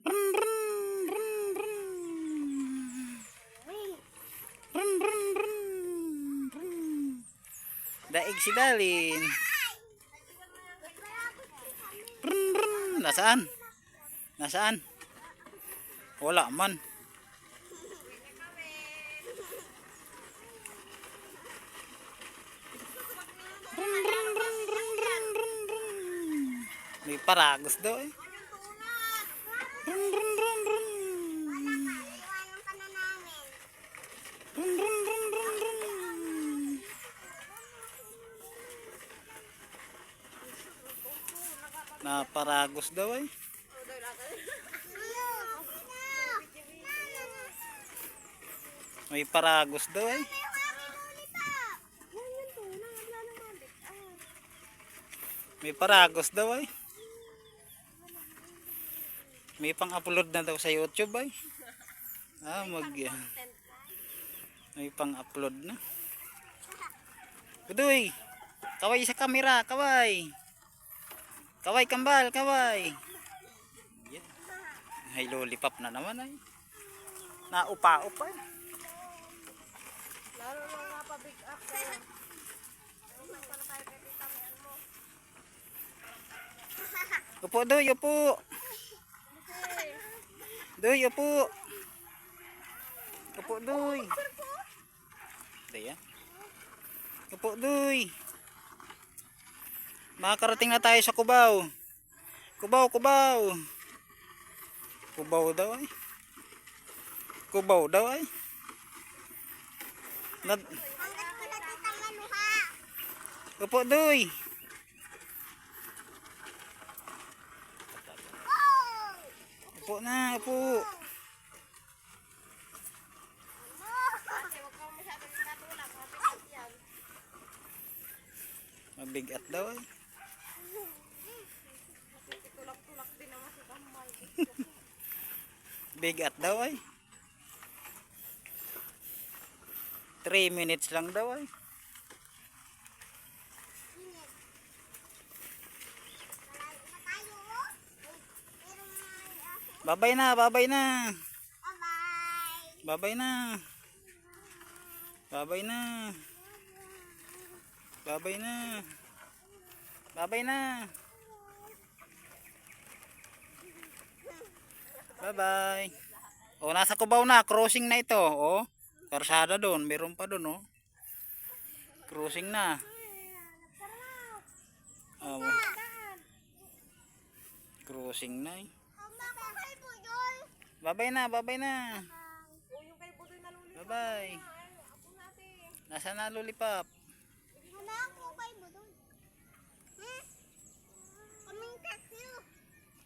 Run, run, run, run. Run, run, run, run. Daig si Dalin. Run, run. Nasaan? Nasaan? Wala man. Run, run, run, run, run, run, run. May paragos daw eh. Run, run, run, run. Run, run, run, run, run. Naparagos daw eh. May paragos daw eh. May paragos daw eh. May pang-upload na daw sa YouTube ay. May pang-upload na. Udoy. Kaway sa kamera, kaway. Kaway kambal, kaway. Yan. Hay lollipop na naman ay. Naupa-upa eh. Lalo lang napabig up kaya. Upo doy, upo. Doy, upo. Upo doy. Daya. Upo doy. Makakarating na tayo sa Cubao. Cubao, Cubao. Cubao daw ay. Cubao daw ay. Upo doy. Upo na, upo. Mabigat daw ay. Tulak-tulak din naman si Kamal. Bigat daw ay. 3 minutes lang daw ay. Babay na, babay na. Babay na. Babay na. Babay na. Babay na. Bye-bye. O, nasa Cubao na. Crossing na ito. O, karsada doon. Meron pa doon, o. Crossing na. O, crossing na eh. Bye-bye na, bye-bye na. Yung kay Budoy na lollipop. Bye-bye. Apo natin. Nasaan na lollipop? Wala ako kay Budoy.